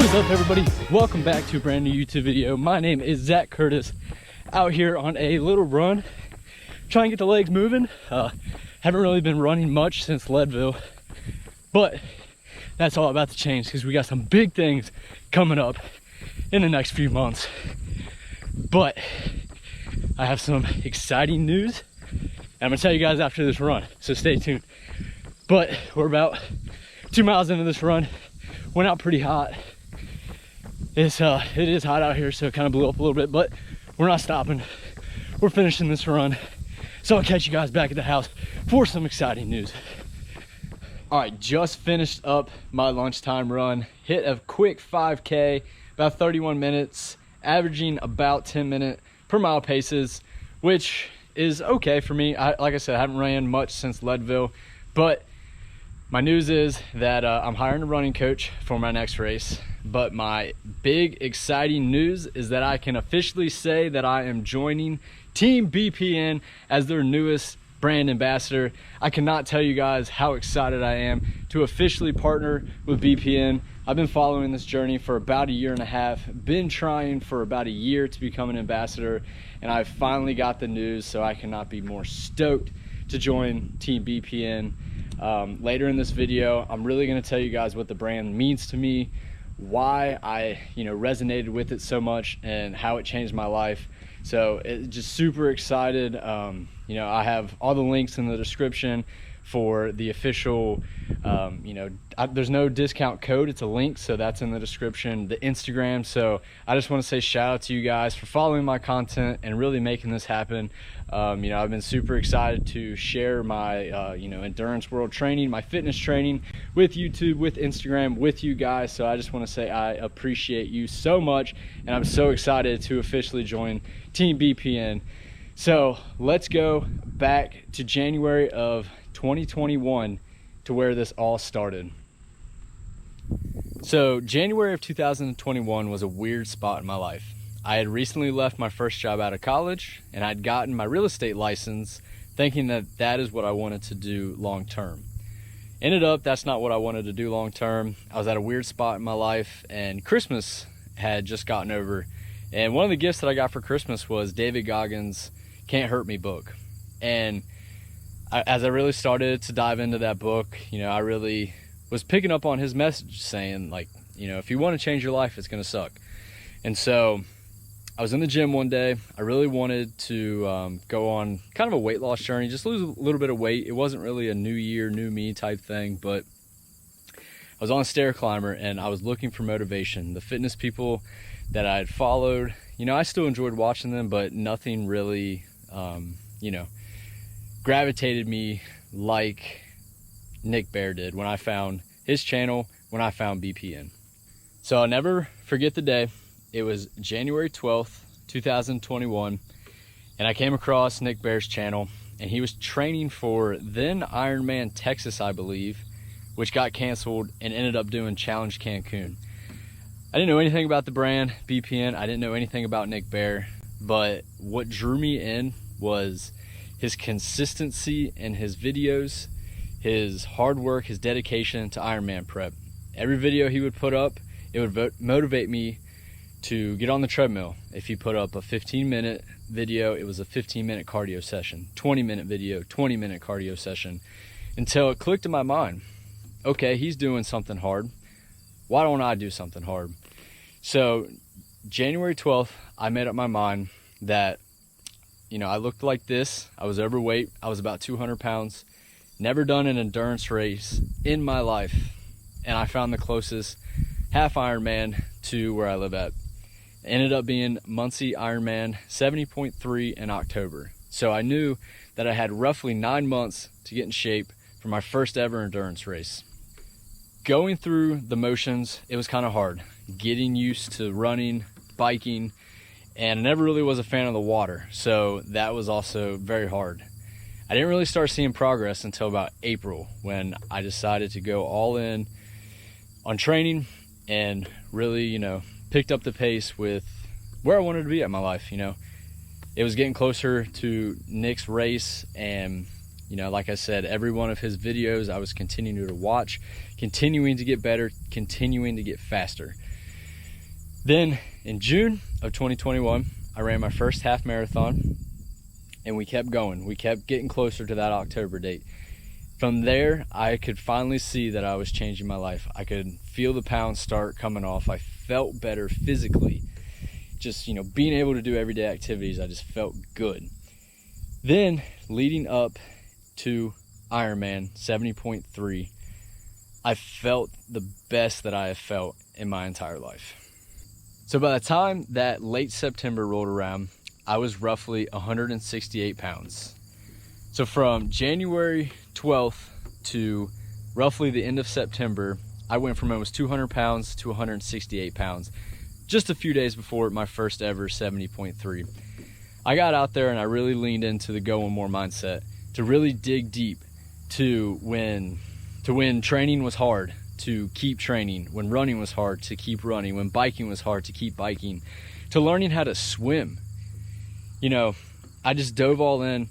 What is up, everybody? Welcome back to a brand new YouTube video. My name is Zach Curtis, out here on a little run, trying to get the legs moving. Haven't really been running much since Leadville, but that's all about to change because we got some big things coming up in the next few months. But I have some exciting news, and I'm gonna tell you guys after this run, so stay tuned. But we're about 2 miles into this run. Went out pretty hot. It is hot out here, so it kind of blew up a little bit, but we're not stopping. We're finishing this run. So I'll catch you guys back at the house for some exciting news. All right, just finished up my lunchtime run. Hit a quick 5K, about 31 minutes, averaging about 10-minute per mile paces, which is okay for me. Like I said, I haven't ran much since Leadville, but my news is that I'm hiring a running coach for my next race. But my big exciting news is that I can officially say that I am joining Team Bpn as their newest brand ambassador. I cannot tell you guys how excited I am to officially partner with Bpn. I've been following this journey for about a year and a half, been trying for about a year to become an ambassador, and I finally got the news, so I cannot be more stoked to join Team Bpn. Later in this video, I'm really going to tell you guys what the brand means to me, why I resonated with it so much, and how it changed my life. So it's just super excited. I have all the links in the description for the official, there's no discount code, it's a link, so that's in the description, the Instagram. So I just want to say shout out to you guys for following my content and really making this happen. I've been super excited to share my endurance world training, my fitness training with YouTube, with Instagram, with you guys. So I just want to say I appreciate you so much, and I'm so excited to officially join Team Bpn. So let's go back to January of 2021 to where this all started. So January of 2021 was a weird spot in my life. I had recently left my first job out of college, and I'd gotten my real estate license thinking that that is what I wanted to do long term. Ended up, that's not what I wanted to do long term. I was at a weird spot in my life, and Christmas had just gotten over. And one of the gifts that I got for Christmas was David Goggins' Can't Hurt Me book. And as I really started to dive into that book, I really was picking up on his message saying, if you want to change your life, it's going to suck. And so I was in the gym one day. I really wanted to go on kind of a weight loss journey, just lose a little bit of weight. It wasn't really a new year, new me type thing, but I was on a stair climber and I was looking for motivation. The fitness people that I had followed, I still enjoyed watching them, but nothing really, gravitated me like Nick Bear did when I found his channel, when I found Bpn. So I'll never forget the day. It was January 12th, 2021, and I came across Nick Bear's channel, and he was training for then Ironman Texas, I believe, which got canceled and ended up doing Challenge Cancun. I didn't know anything about the brand Bpn. I didn't know anything about Nick Bear, but what drew me in was his consistency in his videos, his hard work, his dedication to Ironman prep. Every video he would put up, it would motivate me to get on the treadmill. If he put up a 15-minute video, it was a 15-minute cardio session. 20-minute video, 20-minute cardio session, until it clicked in my mind. Okay, he's doing something hard. Why don't I do something hard? So January 12th, I made up my mind that, I looked like this. I was overweight. I was about 200 pounds. Never done an endurance race in my life. And I found the closest half Ironman to where I live at. It ended up being Muncie Ironman 70.3 in October. So I knew that I had roughly 9 months to get in shape for my first ever endurance race. Going through the motions, it was kind of hard. Getting used to running, biking, and I never really was a fan of the water. So that was also very hard. I didn't really start seeing progress until about April, when I decided to go all in on training and really, picked up the pace with where I wanted to be at my life. It was getting closer to Nick's race, and like I said, every one of his videos I was continuing to watch, continuing to get better, continuing to get faster. Then in June of 2021, I ran my first half marathon, and we kept going. We kept getting closer to that October date. From there, I could finally see that I was changing my life. I could feel the pounds start coming off. I felt better physically. Just, being able to do everyday activities, I just felt good. Then, leading up to Ironman 70.3, I felt the best that I have felt in my entire life. So by the time that late September rolled around, I was roughly 168 pounds. So from January 12th to roughly the end of September, I went from almost 200 pounds to 168 pounds, just a few days before my first ever 70.3. I got out there and I really leaned into the go one more mindset, to really dig deep to when training was hard, to keep training, when running was hard, to keep running, when biking was hard, to keep biking, to learning how to swim. I just dove all in,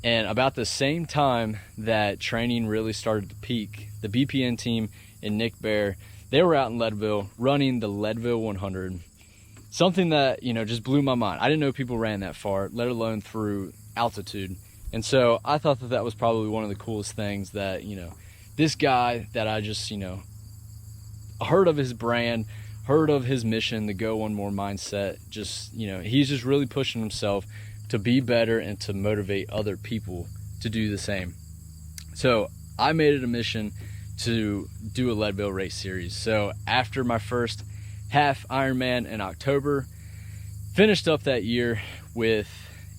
and about the same time that training really started to peak, the Bpn team and Nick Bear, they were out in Leadville running the Leadville 100. Something that, just blew my mind. I didn't know people ran that far, let alone through altitude. And so I thought that was probably one of the coolest things that, this guy that I just, heard of his brand, heard of his mission, the go one more mindset, just, he's just really pushing himself to be better and to motivate other people to do the same. So I made it a mission to do a Leadville race series. So after my first half Ironman in October, finished up that year with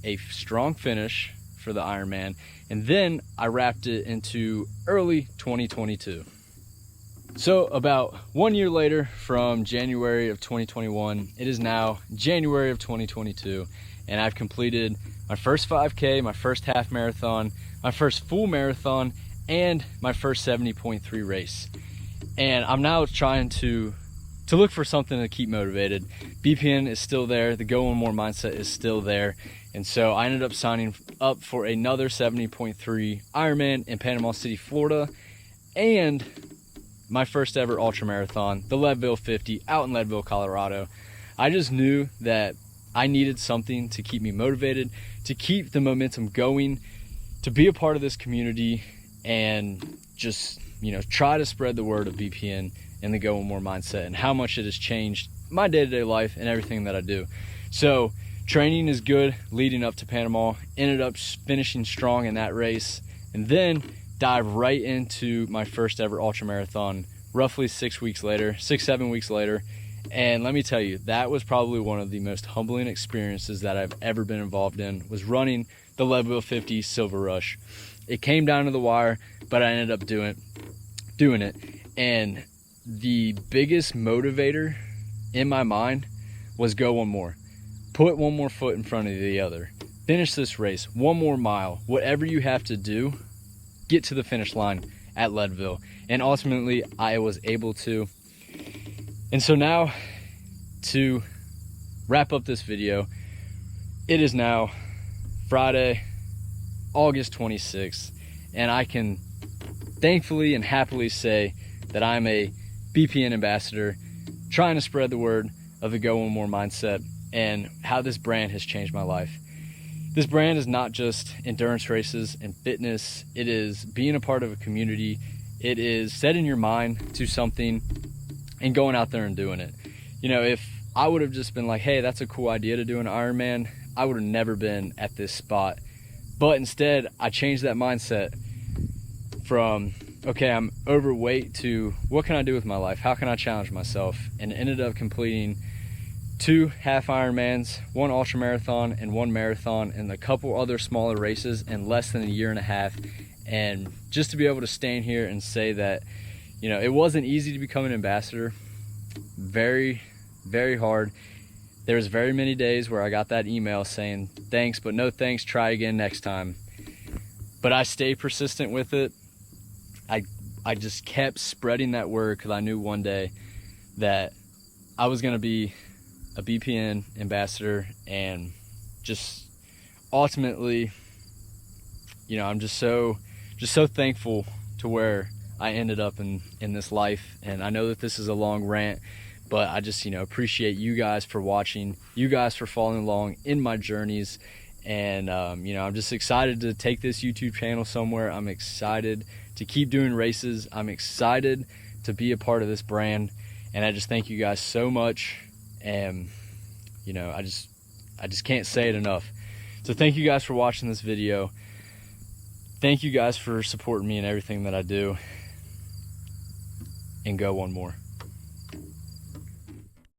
a strong finish for the Ironman, and then I wrapped it into early 2022. So about 1 year later, from January of 2021, it is now January of 2022, and I've completed my first 5K, my first half marathon, my first full marathon, and my first 70.3 race. And I'm now trying to look for something to keep motivated. Bpn is still there, the go one more mindset is still there, and so I ended up signing up for another 70.3 Ironman in Panama City, Florida, and my first ever ultra marathon, the Leadville 50, out in Leadville, Colorado. I just knew that I needed something to keep me motivated, to keep the momentum going, to be a part of this community, and just, try to spread the word of Bpn and the go one more mindset, and how much it has changed my day-to-day life and everything that I do. So training is good leading up to Panama, ended up finishing strong in that race, and then dive right into my first ever ultra marathon roughly 7 weeks later. And let me tell you, that was probably one of the most humbling experiences that I've ever been involved in, was running the Leadville 50 Silver Rush. It came down to the wire, but I ended up doing it. And the biggest motivator in my mind was go one more. Put one more foot in front of the other. Finish this race, one more mile. Whatever you have to do, get to the finish line at Leadville. And ultimately, I was able to. And so now, to wrap up this video, it is now Friday, August 26th, and I can thankfully and happily say that I'm a Bpn ambassador, trying to spread the word of the go one more mindset and how this brand has changed my life. This brand is not just endurance races and fitness, it is being a part of a community, it is setting your mind to something and going out there and doing it. If I would have just been like, hey, that's a cool idea to do an Ironman, I would have never been at this spot. But instead, I changed that mindset from, okay, I'm overweight, to what can I do with my life? How can I challenge myself? And ended up completing 2 half Ironmans, 1 ultra marathon, and 1 marathon, and a couple other smaller races in less than a year and a half. And just to be able to stand here and say that, it wasn't easy to become an ambassador. Very, very hard. There was very many days where I got that email saying, thanks, but no thanks, try again next time. But I stayed persistent with it. I just kept spreading that word, because I knew one day that I was going to be a Bpn ambassador, and just ultimately, I'm just so thankful to where I ended up in this life. And I know that this is a long rant, But I just, you know, appreciate you guys for watching, you guys for following along in my journeys. And, you know, I'm just excited to take this YouTube channel somewhere. I'm excited to keep doing races. I'm excited to be a part of this brand. And I just thank you guys so much. And, you know, I just can't say it enough. So thank you guys for watching this video. Thank you guys for supporting me in everything that I do. And go one more.